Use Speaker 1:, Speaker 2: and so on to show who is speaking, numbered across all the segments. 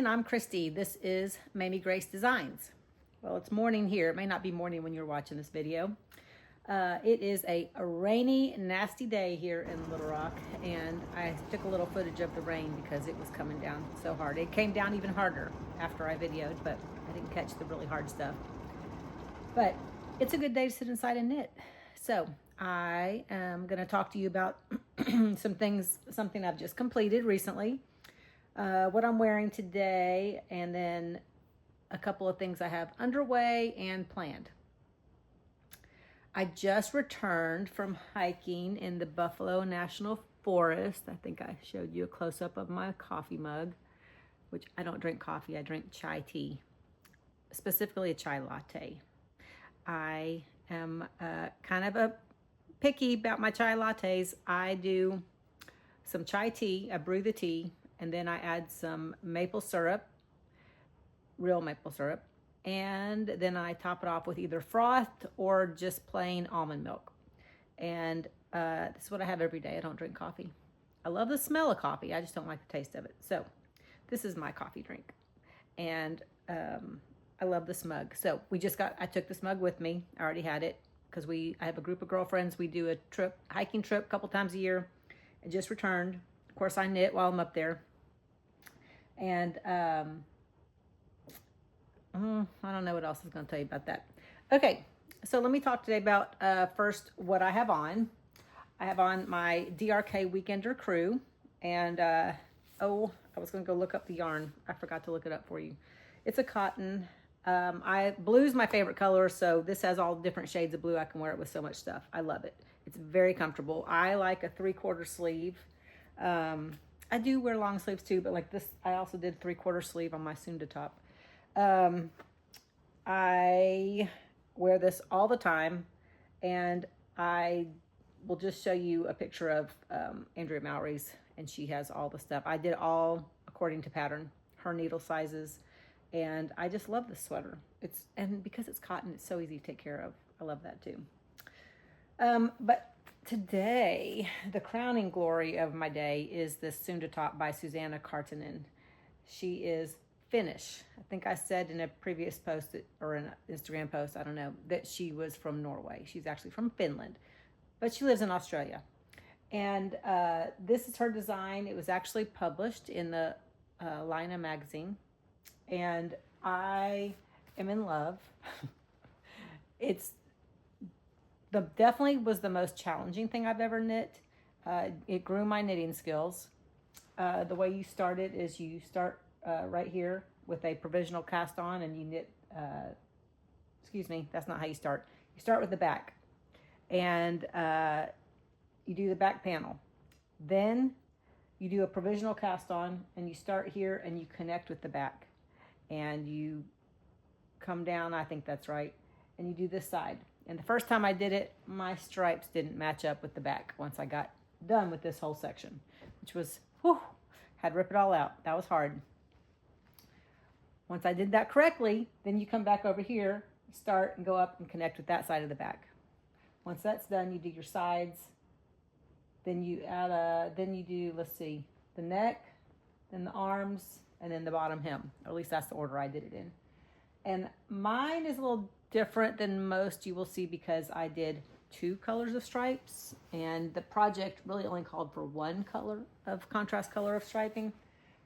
Speaker 1: I'm Christy. This is MamieGraceDesigns. Well, it's morning here. It may not be morning when you're watching this video. It is a rainy, nasty day here in Little Rock, and I took a little footage of the rain because it was coming down so hard. It came down even harder after I videoed, but I didn't catch the really hard stuff. But it's a good day to sit inside and knit. So I am going to talk to you about something I've just completed recently, what I'm wearing today, and then a couple of things I have underway and planned. I just returned from hiking in the Buffalo National Forest. I think I showed you a close-up of my coffee mug, which I don't drink coffee, I drink chai tea, specifically a chai latte. I am kind of a picky about my chai lattes. I do some chai tea, I brew the tea, and then I add some maple syrup, real maple syrup, and then I top it off with either froth or just plain almond milk. And this is what I have every day. I don't drink coffee. I love the smell of coffee, I just don't like the taste of it. So this is my coffee drink, and I love this mug. So I took this mug with me. I already had it because I have a group of girlfriends. We do a hiking trip a couple times a year. I just returned. Of course, I knit while I'm up there. And I don't know what else I was going to tell you about that. Okay, so let me talk today about first what I have on. I have on my DRK Weekender Crew, and I was going to go look up the yarn. I forgot to look it up for you. It's a cotton. Blue's my favorite color, so this has all different shades of blue. I can wear it with so much stuff. I love it. It's very comfortable. I like a 3/4 sleeve. I do wear long sleeves too, but like this, I also did 3/4 sleeve on my Sunde top. I wear this all the time, and I will just show you a picture of Andrea Mowry's, and she has all the stuff. I did all according to pattern, her needle sizes, and I just love this sweater. And because it's cotton, it's so easy to take care of. I love that too. But today, the crowning glory of my day is this Sunde top by Susanna Kartiinen. She is Finnish. I think I said in a previous post or an Instagram post, I don't know, that she was from Norway. She's actually from Finland, but she lives in Australia. And this is her design. It was actually published in the Lina magazine, and I am in love. Definitely was the most challenging thing I've ever knit. It grew my knitting skills. The way you start it is you start right here with a provisional cast on, and you knit, excuse me, that's not how you start. You start with the back, and you do the back panel. Then you do a provisional cast on, and you start here and you connect with the back, and you come down, I think that's right, and you do this side. And the first time I did it, my stripes didn't match up with the back once I got done with this whole section, which was, had to rip it all out. That was hard. Once I did that correctly, then you come back over here, start and go up and connect with that side of the back. Once that's done, you do your sides. Then you add let's see, the neck, then the arms, and then the bottom hem. Or at least that's the order I did it in. And mine is a little different than most you will see because I did 2 colors of stripes, and the project really only called for 1 color of contrast color of striping.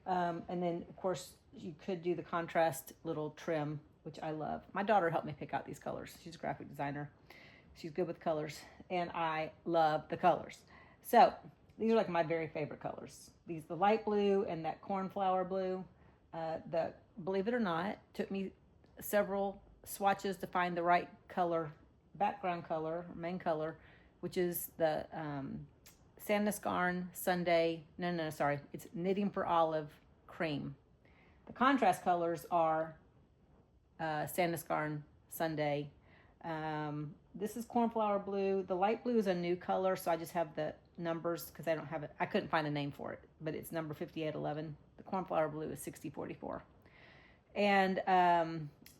Speaker 1: And then of course you could do the contrast little trim, which I love. My daughter helped me pick out these colors. She's a graphic designer. She's good with colors, and I love the colors. So these are like my very favorite colors. The light blue and that cornflower blue. Believe it or not, took me several swatches to find the right color, background color, or main color, which is the Sandnesgarn Sunday. It's Knitting for Olive Cream. The contrast colors are Sandnesgarn Sunday. This is cornflower blue. The light blue is a new color, so I just have the numbers because I don't have it. I couldn't find a name for it, but it's number 5811. The cornflower blue is 6044. And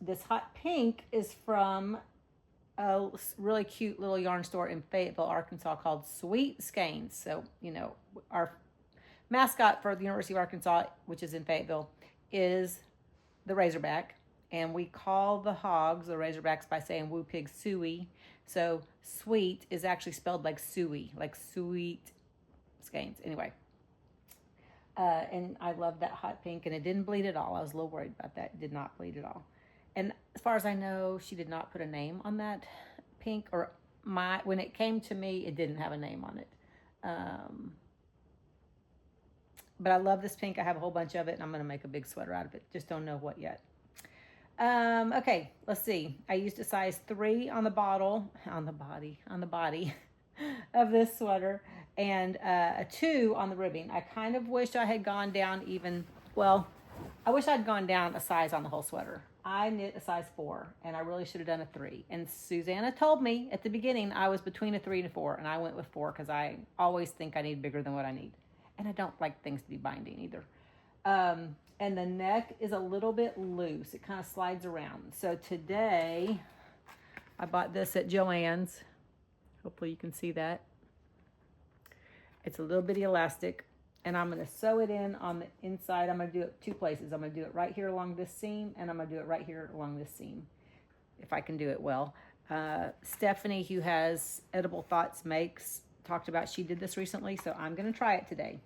Speaker 1: this hot pink is from a really cute little yarn store in Fayetteville, Arkansas called Sweet Skeins. So, our mascot for the University of Arkansas, which is in Fayetteville, is the Razorback, and we call the hogs the Razorbacks by saying Woo Pig Suey. So sweet is actually spelled like suey, like sweet skeins. Anyway, and I love that hot pink, and it didn't bleed at all. I was a little worried about that. It did not bleed at all. And as far as I know, she did not put a name on that pink, or when it came to me, it didn't have a name on it. But I love this pink. I have a whole bunch of it, and I'm going to make a big sweater out of it. Just don't know what yet. Okay, let's see. I used a size 3 on the body of this sweater, and a 2 on the ribbing. I kind of wish I had gone down I wish I'd gone down a size on the whole sweater. I knit a size 4, and I really should have done a 3. And Susanna told me at the beginning I was between a 3 and a 4, and I went with 4 because I always think I need bigger than what I need. And I don't like things to be binding either. And the neck is a little bit loose. It kind of slides around. So today, I bought this at Joann's. Hopefully you can see that. It's a little bitty elastic. And I'm going to sew it in on the inside. I'm going to do it 2 places. I'm going to do it right here along this seam, and I'm going to do it right here along this seam, if I can do it well. Stephanie, who has Edible Thoughts Makes, talked about she did this recently, so I'm going to try it today.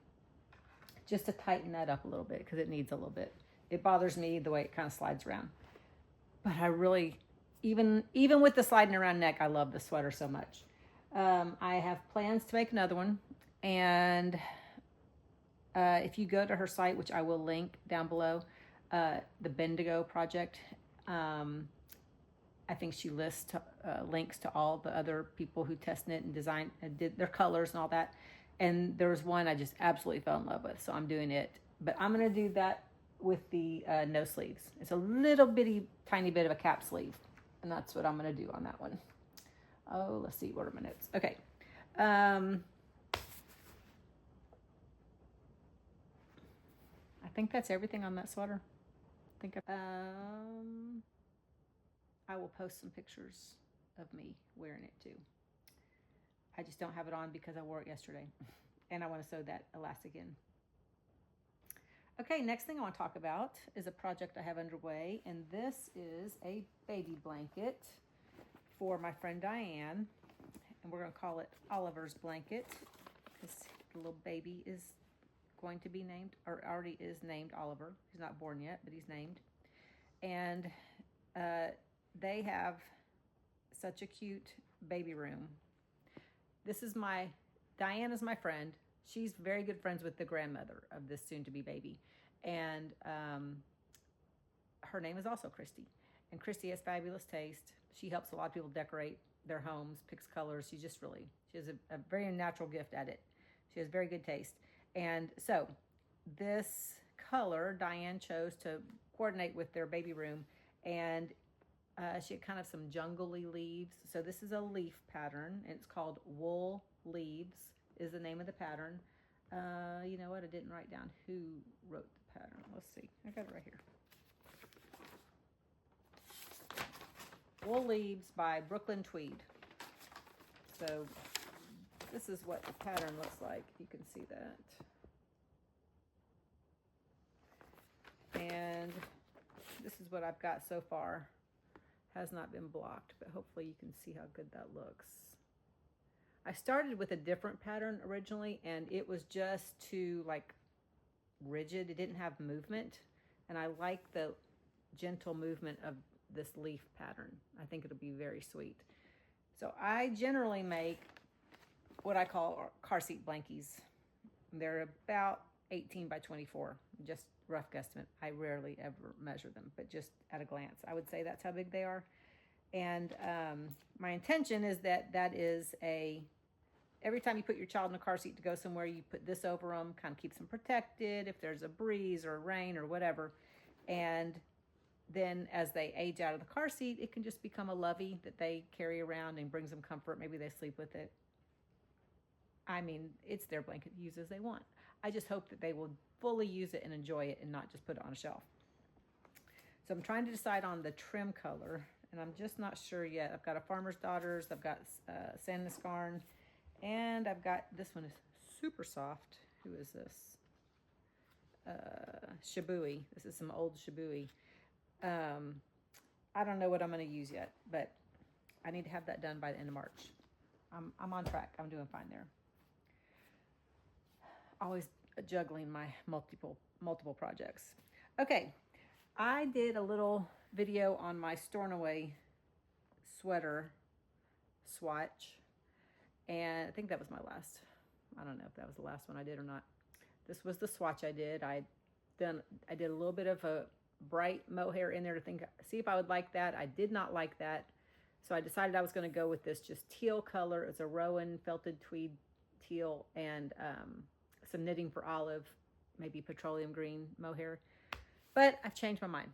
Speaker 1: Just to tighten that up a little bit, because it needs a little bit. It bothers me the way it kind of slides around. But I really, even with the sliding around neck, I love the sweater so much. I have plans to make another one, and if you go to her site, which I will link down below, the Bendigo project, I think she lists links to all the other people who test knit and design and did their colors and all that. And there was one I just absolutely fell in love with, so I'm doing it. But I'm going to do that with the no sleeves. It's a little bitty, tiny bit of a cap sleeve, and that's what I'm going to do on that one. Oh, let's see, what are my notes? Okay. I think that's everything on that sweater. I will post some pictures of me wearing it too. I just don't have it on because I wore it yesterday, and I want to sew that elastic in. Okay, next thing I want to talk about is a project I have underway, and this is a baby blanket for my friend Diane, and we're going to call it Oliver's blanket because the little baby is going to be named, or already is named, Oliver. He's not born yet, but he's named. And they have such a cute baby room. Diane is my friend. She's very good friends with the grandmother of this soon-to-be baby. And her name is also Christy. And Christy has fabulous taste. She helps a lot of people decorate their homes, picks colors. She has a very natural gift at it. She has very good taste. And so this color Diane chose to coordinate with their baby room, and she had kind of some jungly leaves. So this is a leaf pattern, and it's called Wool Leaves is the name of the pattern. You know what? I didn't write down who wrote the pattern. Let's see. I got it right here. Wool Leaves by Brooklyn Tweed. So this is what the pattern looks like. You can see that. And this is what I've got so far. Has not been blocked, but hopefully you can see how good that looks. I started with a different pattern originally, and it was just too rigid. It didn't have movement, and I like the gentle movement of this leaf pattern. I think it'll be very sweet. So I generally make what I call car seat blankies. They're about 18 by 24, just rough guesstimate. I rarely ever measure them, but just at a glance, I would say that's how big they are. And my intention is that is every time you put your child in a car seat to go somewhere, you put this over them, kind of keeps them protected if there's a breeze or rain or whatever. And then as they age out of the car seat, it can just become a lovey that they carry around and brings them comfort. Maybe they sleep with it. I mean, it's their blanket to use as they want. I just hope that they will fully use it and enjoy it and not just put it on a shelf. So I'm trying to decide on the trim color, and I'm just not sure yet. I've got a Farmer's Daughters, I've got Sand Niscarn, and I've got, this one is super soft. Who is this? shabooey. This is some old shabooey. I don't know what I'm going to use yet, but I need to have that done by the end of March. I'm on track. I'm doing fine there. Always juggling my multiple projects. Okay, I did a little video on my Stornoway Sweater swatch, and I think that was my last. I don't know if that was the last one I did or not. This was the swatch I did. I did a little bit of a bright mohair in there to see if I would like that. I did not like that, so I decided I was going to go with this just teal color. It's a Rowan felted tweed teal and some knitting for olive, maybe petroleum green mohair. But I've changed my mind.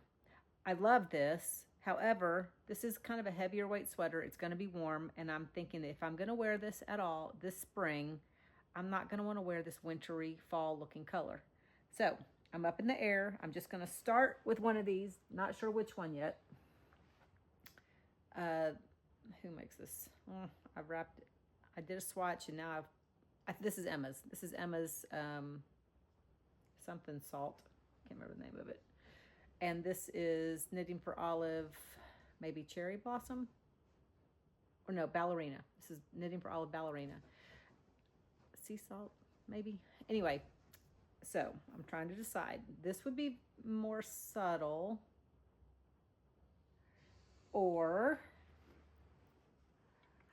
Speaker 1: I love this. However, this is kind of a heavier weight sweater. It's going to be warm, and I'm thinking that if I'm going to wear this at all this spring, I'm not going to want to wear this wintry fall looking color. So I'm up in the air. I'm just going to start with one of these. Not sure which one yet. Who makes this? I've wrapped it. I did a swatch, and now this is Emma's. This is Emma's something salt. Can't remember the name of it. And this is Knitting for Olive, maybe Cherry Blossom? Or no, Ballerina. This is Knitting for Olive Ballerina. Sea salt, maybe? Anyway, so I'm trying to decide. This would be more subtle. Or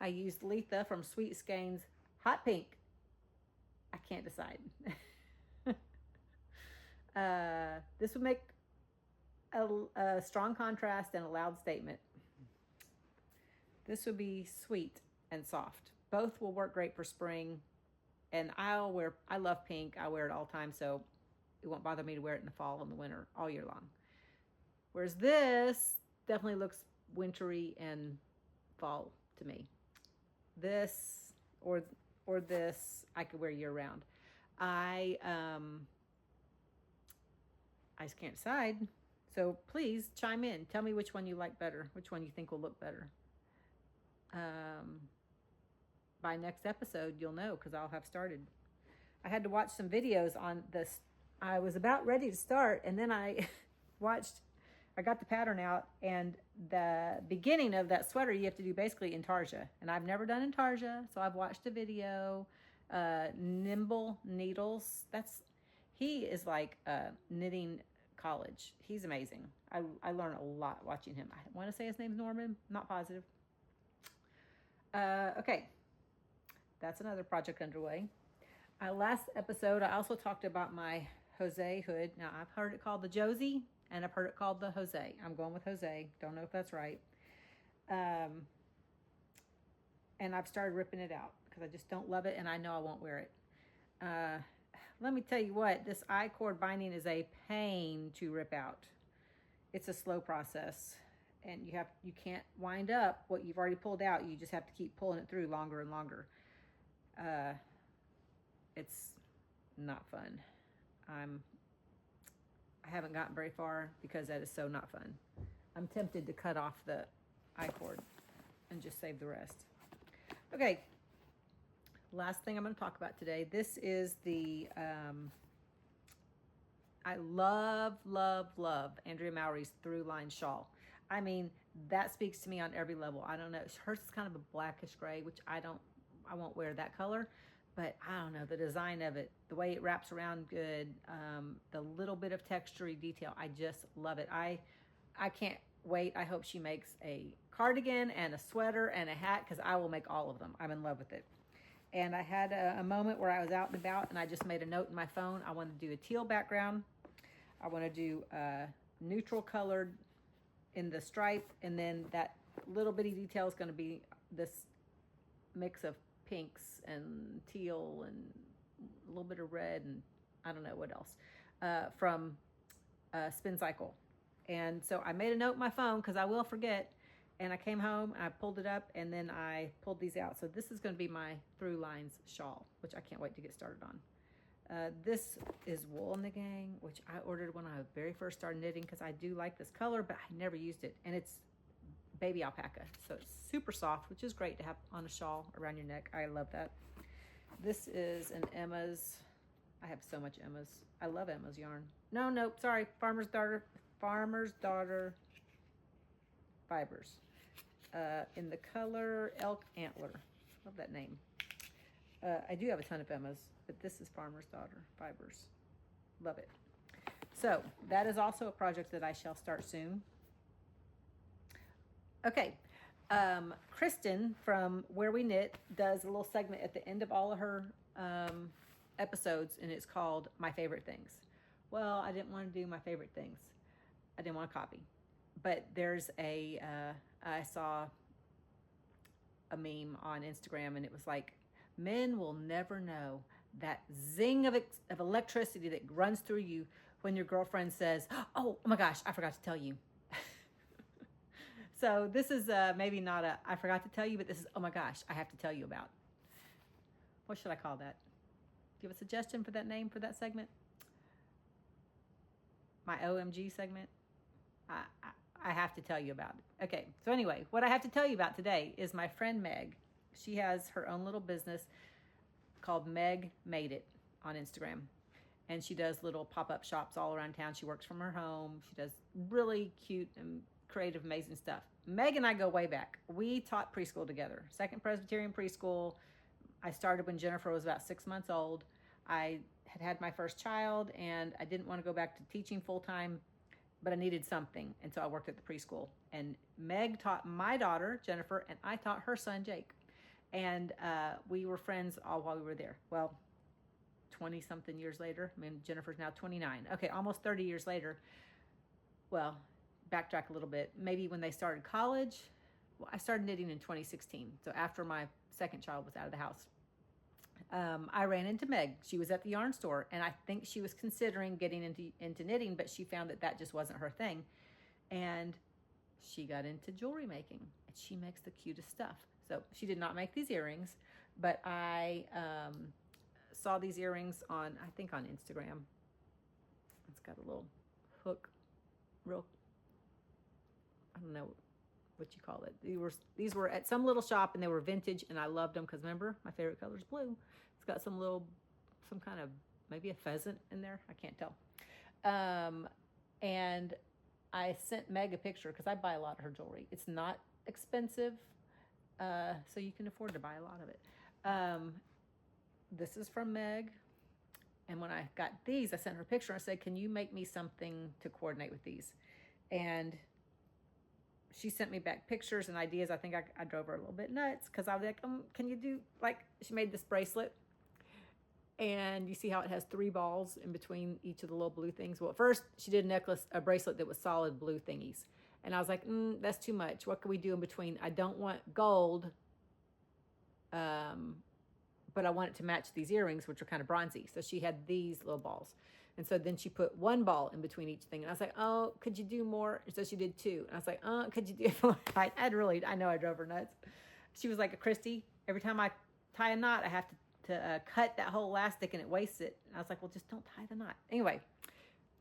Speaker 1: I used Letha from Sweet Skeins Hot Pink. I can't decide. This would make a strong contrast and a loud statement. This would be sweet and soft. Both will work great for spring. And I love pink. I wear it all the time, so it won't bother me to wear it in the fall and the winter all year long. Whereas this definitely looks wintry and fall to me. This or this I could wear year round. I just can't decide. So please chime in. Tell me which one you like better, which one you think will look better. By next episode, you'll know because I'll have started. I had to watch some videos on this. I was about ready to start, and then I got the pattern out, and the beginning of that sweater you have to do basically intarsia. And I've never done intarsia, so I've watched a video. Nimble Needles. He is like knitting college. He's amazing. I learn a lot watching him. I want to say his name's Norman. Not positive. Okay. That's another project underway. Last episode, I also talked about my Jose hood. Now, I've heard it called the Josie, and I've heard it called the Jose. I'm going with Jose. Don't know if that's right. And I've started ripping it out because I just don't love it, and I know I won't wear it. Let me tell you what, this I-cord binding is a pain to rip out. It's a slow process, and you can't wind up what you've already pulled out. You just have to keep pulling it through longer and longer. It's not fun. I haven't gotten very far because that is so not fun. I'm tempted to cut off the I-cord and just save the rest. Okay. Last thing I'm going to talk about today. This is the, I love Andrea Mowry's Thru Lines Shawl. I mean, that speaks to me on every level. I don't know. Hers is kind of a blackish gray, which I won't wear that color, but I don't know, the design of it, the way it wraps around good, the little bit of textury detail. I just love it. I can't wait. I hope she makes a cardigan and a sweater and a hat because I will make all of them. I'm in love with it. And I had a moment where I was out and about and I just made a note in my phone. I want to do a teal background. I want to do neutral colored in the stripe. And then that little bitty detail is going to be this mix of pinks and teal and a little bit of red and I don't know what else from Spin Cycle. And so I made a note in my phone because I will forget. And I came home and I pulled it up and then I pulled these out. So this is going to be my Thru Lines Shawl, which I can't wait to get started on. This is Wool in the Gang, which I ordered when I very first started knitting because I do like this color, but I never used it. And it's baby alpaca. So it's super soft, which is great to have on a shawl around your neck. I love that. This is an Emma's I have so much Emma's. I love Emma's yarn. No, nope, sorry. Farmer's Daughter fibers. In the color Elk Antler. Love that name. I do have a ton of Emma's, but this is Farmer's Daughter fibers. Love it. So that is also a project that I shall start soon. Okay. Kristen from Where We Knit does a little segment at the end of all of her episodes, and it's called My Favorite Things. Well, I didn't want to do my favorite things. I didn't want to copy. But there's I saw a meme on Instagram, and it was like, men will never know that zing of electricity that runs through you when your girlfriend says, oh my gosh, I forgot to tell you. So this is maybe not a I forgot to tell you, but this is, oh my gosh, I have to tell you about. What should I call that? Do you have a suggestion for that name for that segment? My OMG segment? I have to tell you about it. Okay, so anyway, what I have to tell you about today is my friend Meg. She has her own little business called Meg Made It on Instagram. And she does little pop-up shops all around town. She works from her home. She does really cute and creative, amazing stuff. Meg and I go way back. We taught preschool together. Second Presbyterian preschool. I started when Jennifer was about 6 months old. I had my first child, and I didn't want to go back to teaching full-time, but I needed something. And so I worked at the preschool. And Meg taught my daughter, Jennifer, and I taught her son, Jake. And we were friends all while we were there. Well, 20-something years later. I mean, Jennifer's now 29. Okay, almost 30 years later. Well, backtrack a little bit. Maybe when they started college. Well, I started knitting in 2016. So after my second child was out of the house. I ran into Meg. She was at the yarn store, and I think she was considering getting into knitting, but she found that just wasn't her thing. And she got into jewelry making, and she makes the cutest stuff. So she did not make these earrings, but I saw these earrings on, I think on Instagram. It's got a little hook, I don't know what you call it. These were at some little shop, and they were vintage, and I loved them because remember, my favorite color is blue. It's got some kind of, maybe a pheasant in there. I can't tell. And I sent Meg a picture because I buy a lot of her jewelry. It's not expensive, so you can afford to buy a lot of it. This is from Meg. And when I got these, I sent her a picture. I said, can you make me something to coordinate with these? And she sent me back pictures and ideas. I think I drove her a little bit nuts because I was like, can you do, like, she made this bracelet. And you see how it has 3 balls in between each of the little blue things? Well, at first, she did a bracelet that was solid blue thingies. And I was like, that's too much. What can we do in between? I don't want gold, but I want it to match these earrings, which are kind of bronzy. So she had these little balls. And so then she put 1 ball in between each thing. And I was like, oh, could you do more? And so she did 2. And I was like, could you do more? I know I drove her nuts. She was like, Christy, every time I tie a knot, I have to cut that whole elastic and it wastes it. And I was like, well, just don't tie the knot. Anyway,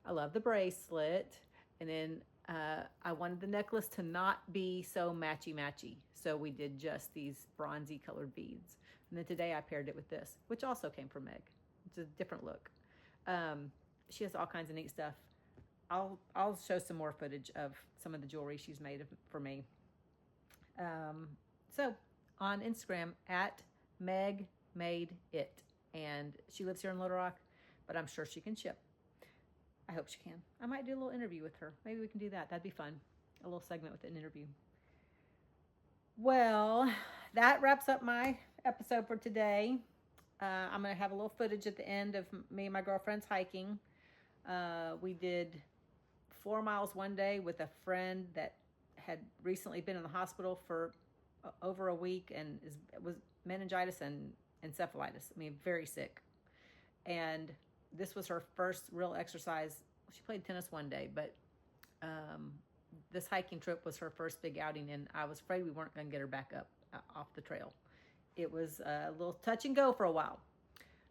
Speaker 1: I love the bracelet. And then I wanted the necklace to not be so matchy-matchy. So we did just these bronzy colored beads. And then today I paired it with this, which also came from Meg. It's a different look. She has all kinds of neat stuff. I'll show some more footage of some of the jewelry she's made for me. So on Instagram at Meg Made It, and she lives here in Little Rock, but I'm sure she can ship. I hope she can. I might do a little interview with her. Maybe we can do that. That'd be fun. A little segment with an interview. Well, that wraps up my episode for today. I'm going to have a little footage at the end of me and my girlfriends hiking. We did 4 miles one day with a friend that had recently been in the hospital for over a week and was meningitis and encephalitis. I mean, very sick. And this was her first real exercise. She played tennis one day, but this hiking trip was her first big outing, and I was afraid we weren't going to get her back up off the trail. It was a little touch and go for a while.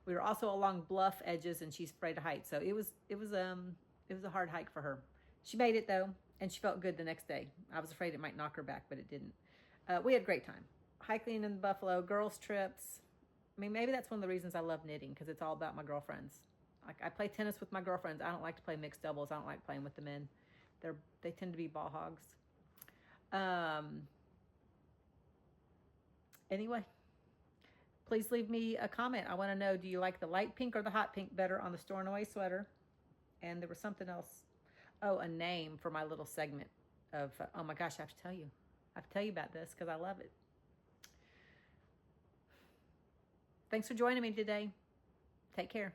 Speaker 1: We were also along bluff edges, and she's afraid of heights, so it was a hard hike for her. She made it though, and she felt good the next day. I was afraid it might knock her back, but it didn't. We had a great time hiking in Buffalo, girls trips. I mean, maybe that's one of the reasons I love knitting, because it's all about my girlfriends. Like I play tennis with my girlfriends. I don't like to play mixed doubles. I don't like playing with the men. They tend to be ball hogs. Anyway, please leave me a comment. I want to know, do you like the light pink or the hot pink better on the Stornoway sweater? And there was something else. Oh, a name for my little segment of, oh my gosh, I have to tell you. I have to tell you about this because I love it. Thanks for joining me today. Take care.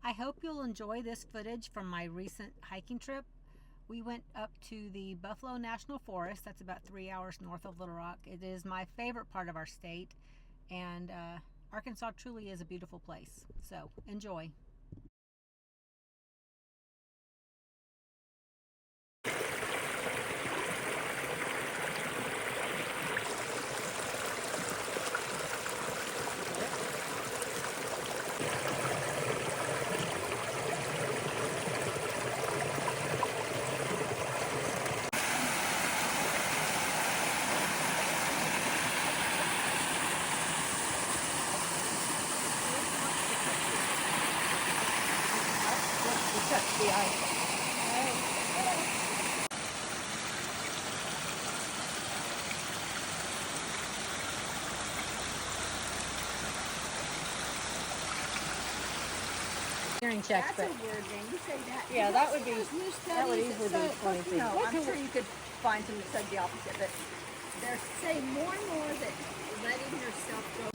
Speaker 1: I hope you'll enjoy this footage from my recent hiking trip. We went up to the Buffalo National Forest. That's about 3 hours north of Little Rock. It is my favorite part of our state, and Arkansas truly is a beautiful place. So enjoy. Touch the ice. Hearing checks,
Speaker 2: That's a word name. You say that.
Speaker 1: Yeah, that would be.
Speaker 2: That
Speaker 1: would easily be 20 feet.
Speaker 2: I'm sure you could find some that said the opposite, but they're saying more and more that letting yourself go.